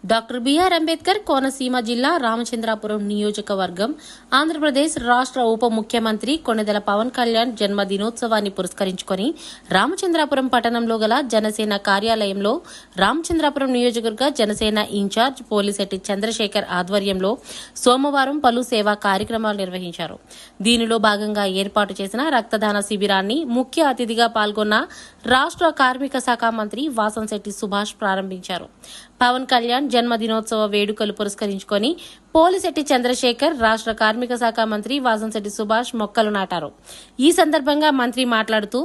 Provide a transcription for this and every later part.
Doctor BR Ambedkar Konaseema జిల్లా రామచంద్రాపురం నియోజకవర్గం ఆంధ్రప్రదేశ్ రాష్ట్ర ఉప ముఖ్యమంత్రి కొణిదెల పవన్ కళ్యాణ్ జన్మదినోత్సవాన్ని పురస్కరించుకొని రామచంద్రాపురం పట్టణంలో గల జనసేన కార్యాలయంలో రామచంద్రాపురం నియోజకవర్గ జనసేన ఇన్ఛార్జ్ పోలిశెట్టి చంద్రశేఖర్ ఆధ్వర్యంలో సోమవారం పలు సేవా కార్యక్రమాలు నిర్వహించారు. దీనిలో భాగంగా ఏర్పాటు చేసిన రక్తదాన శిబిరాన్ని ముఖ్య అతిథిగా పాల్గొన్న రాష్ట్ర కార్మిక శాఖ మంత్రి వాసంశెట్టి సుభాష్ ప్రారంభించారు. పవన్ కళ్యాణ్ జన్మదినోత్సవ వేడుకలు పురస్కరించుకొని పోలిశెట్టి చంద్రశేఖర్, రాష్ట్ర కార్మిక శాఖ మంత్రి వాసంశెట్టి సుభాష్ మొక్కలు నాటారు. ఈ సందర్భంగా మంత్రి మాట్లాడుతూ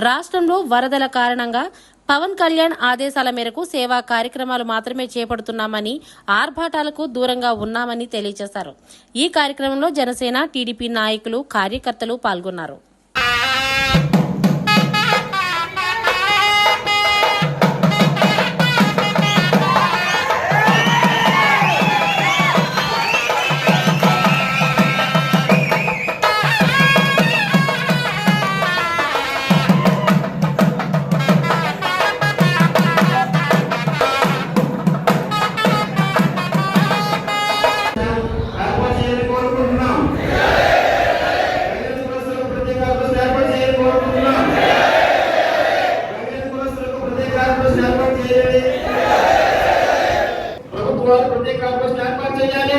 రాష్ట్రంలో వరదల కారణంగా పవన్ కళ్యాణ్ ఆదేశాల మేరకు సేవా కార్యక్రమాలు మాత్రమే చేపడుతున్నామని, ఆర్భాటాలకు దూరంగా ఉన్నామని తెలియజేశారు. ఈ కార్యక్రమంలో జనసేన, టీడీపీ నాయకులు, కార్యకర్తలు పాల్గొన్నారు. ప్రభుత్వాలు ప్రత్యేక ఏర్పాటు చేయాలి.